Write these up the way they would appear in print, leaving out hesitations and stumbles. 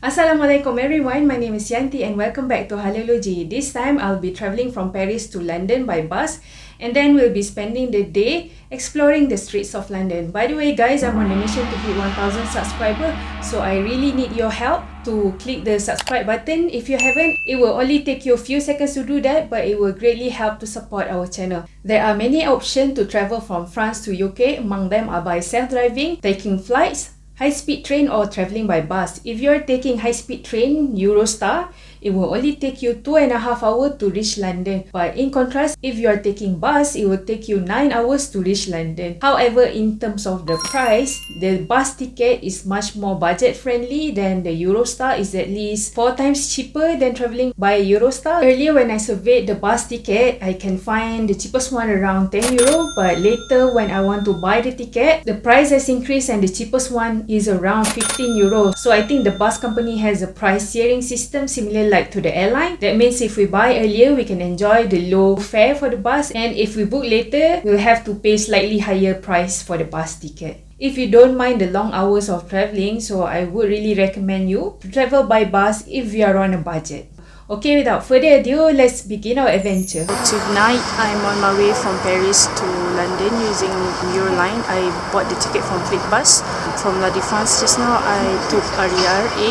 Assalamualaikum everyone, my name is Yanti and welcome back to Halology. This time I'll be travelling from Paris to London by bus and then we'll be spending the day exploring the streets of London. By the way guys, I'm on a mission to hit 1000 subscribers, so I really need your help to click the subscribe button. If you haven't, it will only take you a few seconds to do that, but it will greatly help to support our channel. There are many options to travel from France to UK. Among them are by self-driving, taking flights, high-speed train or travelling by bus. If you're taking high-speed train, Eurostar, it will only take you 2.5 hours to reach London. But in contrast, if you are taking bus, it will take you 9 hours to reach London. However, in terms of the price, the bus ticket is much more budget-friendly than the Eurostar. Is at least 4 times cheaper than travelling by Eurostar. Earlier, when I surveyed the bus ticket, I can find the cheapest one around 10 euro. But later, when I want to buy the ticket, the price has increased and the cheapest one is around 15 euros. So I think the bus company has a price sharing system similar like to the airline. That means if we buy earlier, we can enjoy the low fare for the bus, and if we book later, we'll have to pay slightly higher price for the bus ticket. If you don't mind the long hours of travelling, so I would really recommend you to travel by bus if you are on a budget. Okay, without further ado, let's begin our adventure. Tonight, I'm on my way from Paris to London using Euroline. I bought the ticket from Flixbus. From La Défense just now, I took RER A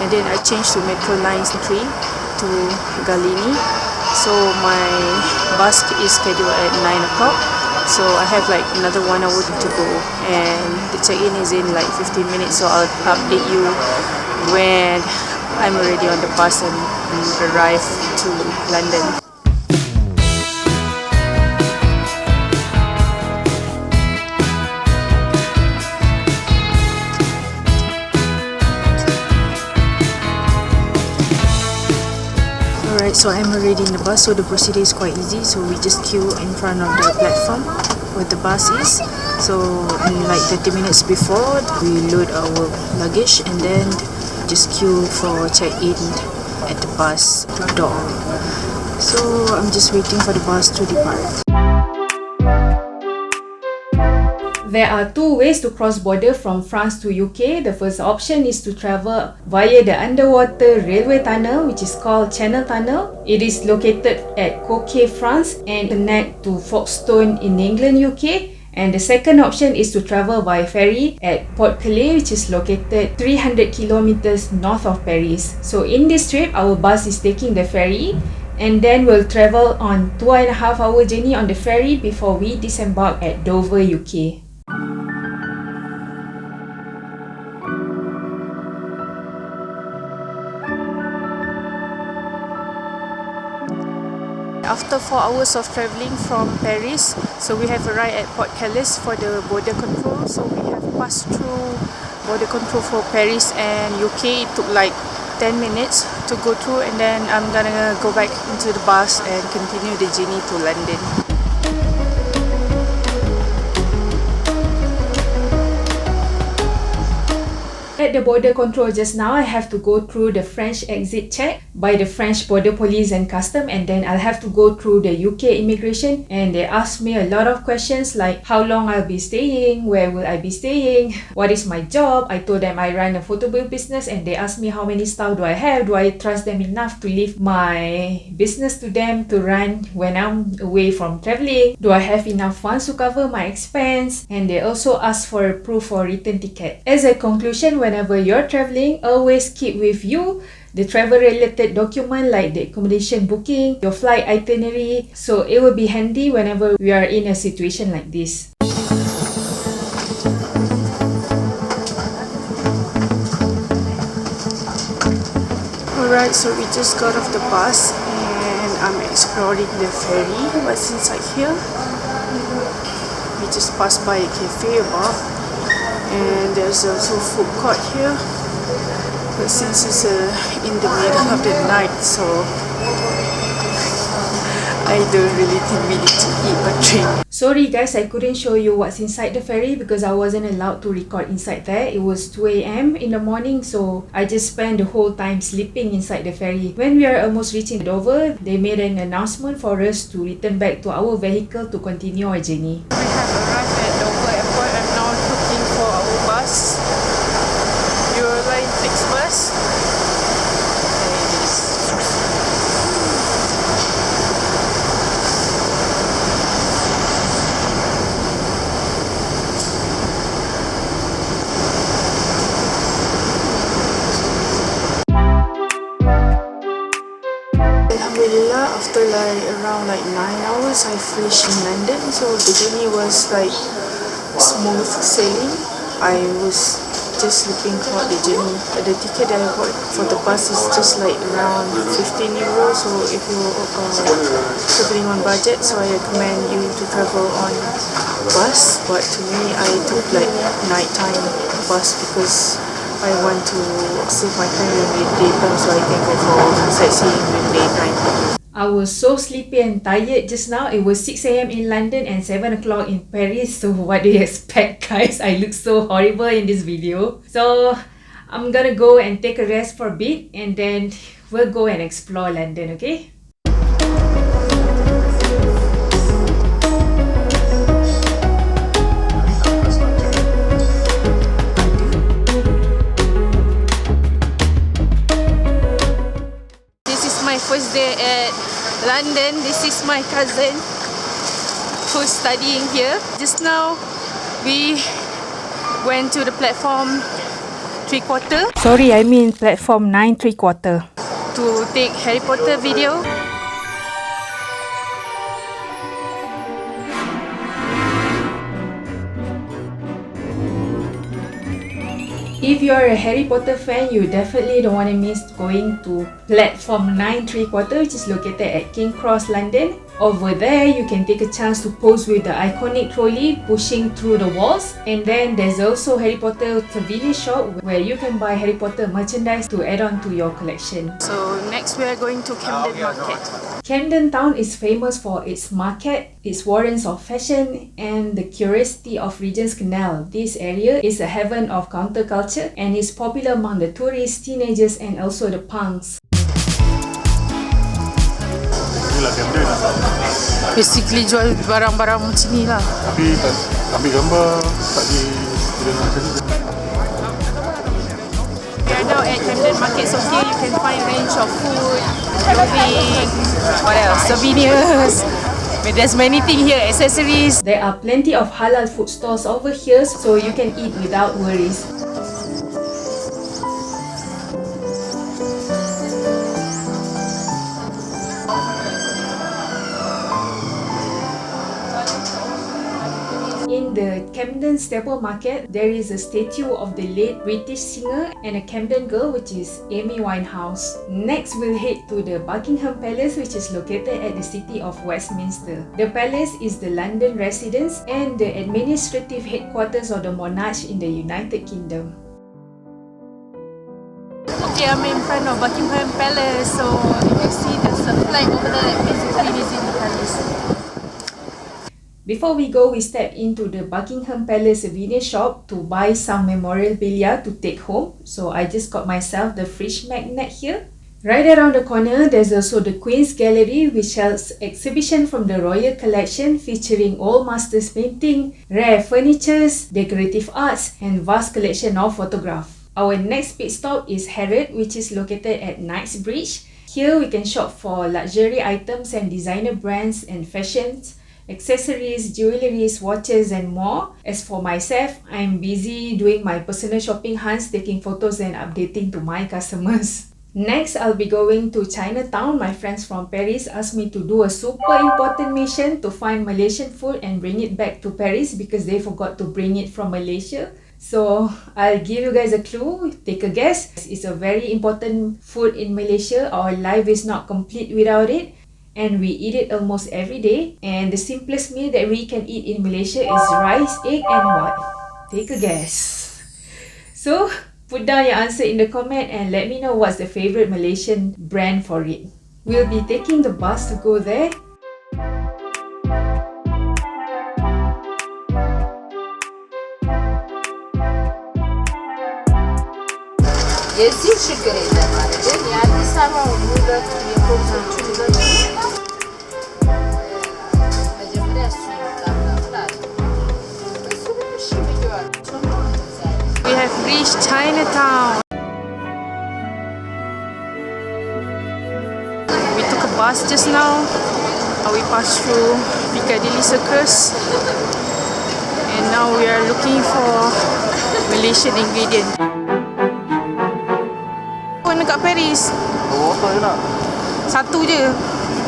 and then I changed to Metro Line 3 to Galini. So my bus is scheduled at 9 o'clock. So I have like another 1 hour to go and the check-in is in like 15 minutes. So I'll update you when I'm already on the bus and arrive to London. Alright, so I'm already in the bus, so the procedure is quite easy. So we just queue in front of the platform where the bus is. So in like 30 minutes before, we load our luggage and then just queue for check-in at the bus door. So I'm just waiting for the bus to depart. There are two ways to cross border from France to UK. The first option is to travel via the underwater railway tunnel, which is called Channel Tunnel. It is located at Coquet, France and connect to Folkestone in England, UK. And the second option is to travel by ferry at Port Calais, which is located 300 kilometers north of Paris. So in this trip, our bus is taking the ferry and then we'll travel on 2.5 hour journey on the ferry before we disembark at Dover, UK. After 4 hours of travelling from Paris, so we have arrived at Port Calais for the border control. So we have passed through border control for Paris and UK. It took like 10 minutes to go through and then I'm gonna go back into the bus and continue the journey to London. At the border control just now, I have to go through the French exit check by the French border police and custom, and then I'll have to go through the UK immigration, and they asked me a lot of questions like how long I'll be staying, where will I be staying, what is my job. I told them I run a photo booth business and they asked me how many staff do I have, do I trust them enough to leave my business to them to run when I'm away from travelling, do I have enough funds to cover my expense, and they also asked for a proof for return ticket. As a conclusion, whenever you're travelling, always keep with you the travel related document like the accommodation booking, your flight itinerary, so it will be handy whenever we are in a situation like this. Alright, so we just got off the bus and I'm exploring the ferry. What's inside here? We just passed by a cafe above and there's also a food court here. But since it's in the middle of the night, so I don't really think we need to eat or drink. Sorry guys, I couldn't show you what's inside the ferry because I wasn't allowed to record inside there. It was 2 a.m. in the morning, so I just spent the whole time sleeping inside the ferry. When we are almost reaching Dover, they made an announcement for us to return back to our vehicle to continue our journey. We have arrived at Dover Airport and now looking for our bus. Euroline Flixbus. after like around like 9 hours, I finished in London. So the journey was like smooth sailing. I was just sleeping throughout the journey. The ticket that I bought for the bus is just like around 15 euros. So if you're traveling on budget, so I recommend you to travel on bus. But to me, I took like nighttime bus because I want to save my time during the daytime so I can go for sightseeing during daytime. I was so sleepy and tired just now. It was 6 a.m. in London and 7 o'clock in Paris. So what do you expect, guys? I look so horrible in this video. So I'm gonna go and take a rest for a bit and then we'll go and explore London, okay? This is my first day at London. This is my cousin who's studying here. Just now we went to the platform 3/4 Sorry, I mean platform 9 3/4 to take Harry Potter video. If you're a Harry Potter fan, you definitely don't want to miss going to platform 9 3/4, which is located at King Cross, London. Over there, you can take a chance to pose with the iconic trolley pushing through the walls. And then there's also Harry Potter souvenir shop where you can buy Harry Potter merchandise to add on to your collection. So next we are going to Camden Market. Camden Town is famous for its market, its warrens of fashion, and the curiosity of Regent's Canal. This area is a heaven of counterculture and is popular among the tourists, teenagers, and also the punks. Inilah Camden. Basically jual barang-barang macam ni lah. Tapi tak ambil gambar, tak di tidak nak macam ni. We are now at Camden Market, so here you can find range of food, clothing, what else, souvenirs. There's many things here, accessories. There are plenty of halal food stores over here, so you can eat without worries. In the Camden Staple Market, there is a statue of the late British singer and a Camden girl, which is Amy Winehouse. Next, we'll head to the Buckingham Palace, which is located at the city of Westminster. The palace is the London residence and the administrative headquarters of the monarch in the United Kingdom. Okay, I'm in front of Buckingham Palace, so you can see there's a flag over there that basically visit the palace. Before we go, we step into the Buckingham Palace souvenir shop to buy some memorabilia to take home. So I just got myself the fridge magnet here. Right around the corner, there's also the Queen's Gallery, which has exhibition from the Royal Collection featuring old masters painting, rare furnitures, decorative arts, and vast collection of photographs. Our next pit stop is Harrods, which is located at Knightsbridge. Here we can shop for luxury items and designer brands and fashions, accessories, jewelries, watches, and more. As for myself, I'm busy doing my personal shopping hunts, taking photos and updating to my customers. Next, I'll be going to Chinatown. My friends from Paris asked me to do a super important mission to find Malaysian food and bring it back to Paris because they forgot to bring it from Malaysia. So I'll give you guys a clue. Take a guess. It's a very important food in Malaysia. Our life is not complete without it. And we eat it almost every day. And the simplest meal that we can eat in Malaysia is rice, egg, and what? Take a guess. So, put down your answer in the comment and let me know what's the favorite Malaysian brand for it. We'll be taking the bus to go there. Yazı şu görevde vardı. Yani sana burada yapılacak. We have reached Chinatown. We took a bus just now. We passed through Piccadilly Circus. And now we are looking for Malaysian ingredient. Pun dekat Paris. Water je nak. Satu je.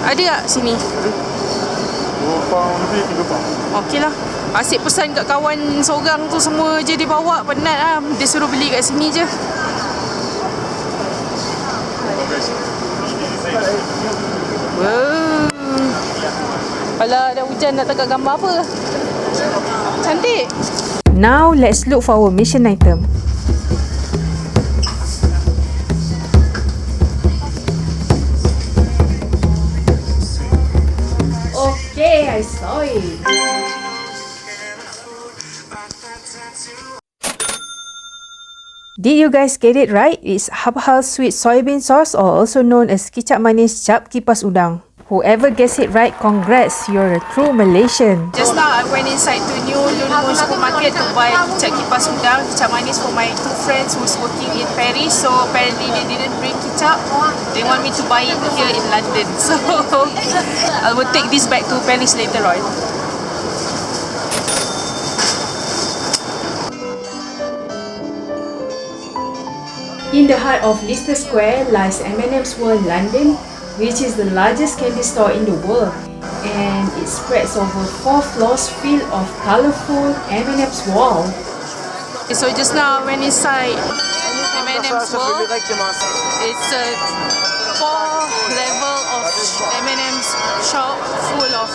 Ada tak sini? 2 pound lebih, 3 pound. Okey lah. Asyik pesan kat kawan seorang tu semua je dia bawa. Penat lah. Dia suruh beli kat sini je. Wow. Kalau ada hujan nak tangkap gambar apa? Cantik. Now let's look for our mission item. Okay, I saw it. Did you guys get it right? It's Habhal sweet soybean sauce, or also known as kicap manis cap kipas udang. Whoever gets it right, congrats, you're a true Malaysian. Just now I went inside to New Lulu supermarket to buy kicap kipas udang, kicap manis for my 2 friends who's working in Paris. So apparently they didn't bring kicap. They want me to buy it here in London. So I will take this back to Paris later on. In the heart of Leicester Square lies M&M's World London, which is the largest candy store in the world, and it spreads over 4 floors filled of colourful M&M's wall. So just now I went inside M&M's World. It's a 4 level of M&M's shop full of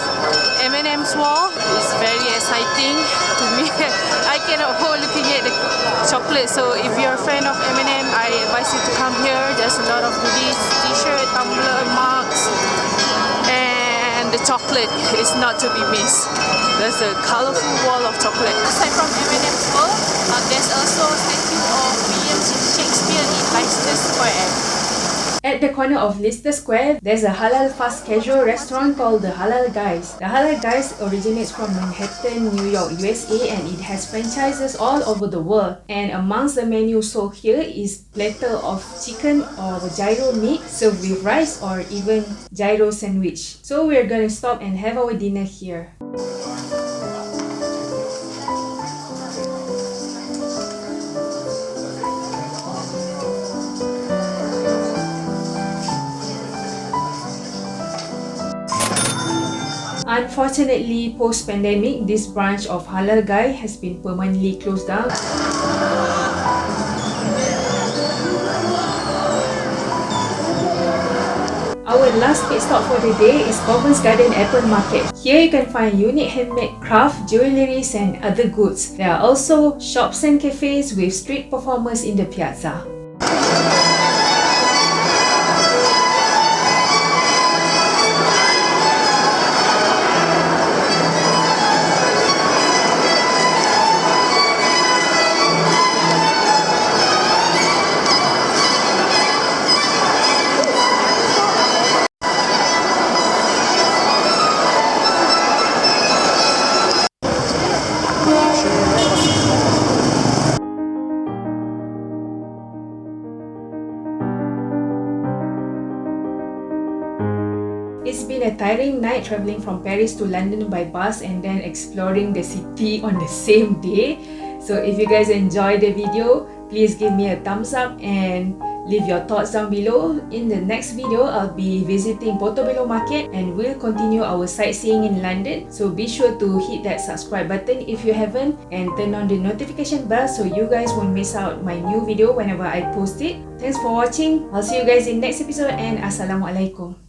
M&M's wall. It's very exciting to me. I cannot hold looking at the chocolate. So if you're a fan of M&M, I advise you to come here. There's a lot of goodies, t-shirt, tumbler, mugs, and the chocolate is not to be missed. There's a colourful wall of chocolate. Aside from M&M's World, there's also a statue of William Shakespeare in Leicester Square. At the corner of Leicester Square, there's a halal fast casual restaurant called The Halal Guys. The Halal Guys originates from Manhattan, New York, USA, and it has franchises all over the world. And amongst the menu sold here is platter of chicken or gyro meat served with rice, or even gyro sandwich. So we're gonna stop and have our dinner here. Unfortunately, post-pandemic, this branch of Halal Guy has been permanently closed down. Our last pit stop for the day is Covent Garden Apple Market. Here you can find unique handmade craft, jewelleries and other goods. There are also shops and cafes with street performers in the piazza. It's been a tiring night travelling from Paris to London by bus and then exploring the city on the same day. So if you guys enjoyed the video, please give me a thumbs up and leave your thoughts down below. In the next video, I'll be visiting Portobello Market and we'll continue our sightseeing in London. So be sure to hit that subscribe button if you haven't and turn on the notification bell so you guys won't miss out my new video whenever I post it. Thanks for watching. I'll see you guys in next episode and Assalamualaikum.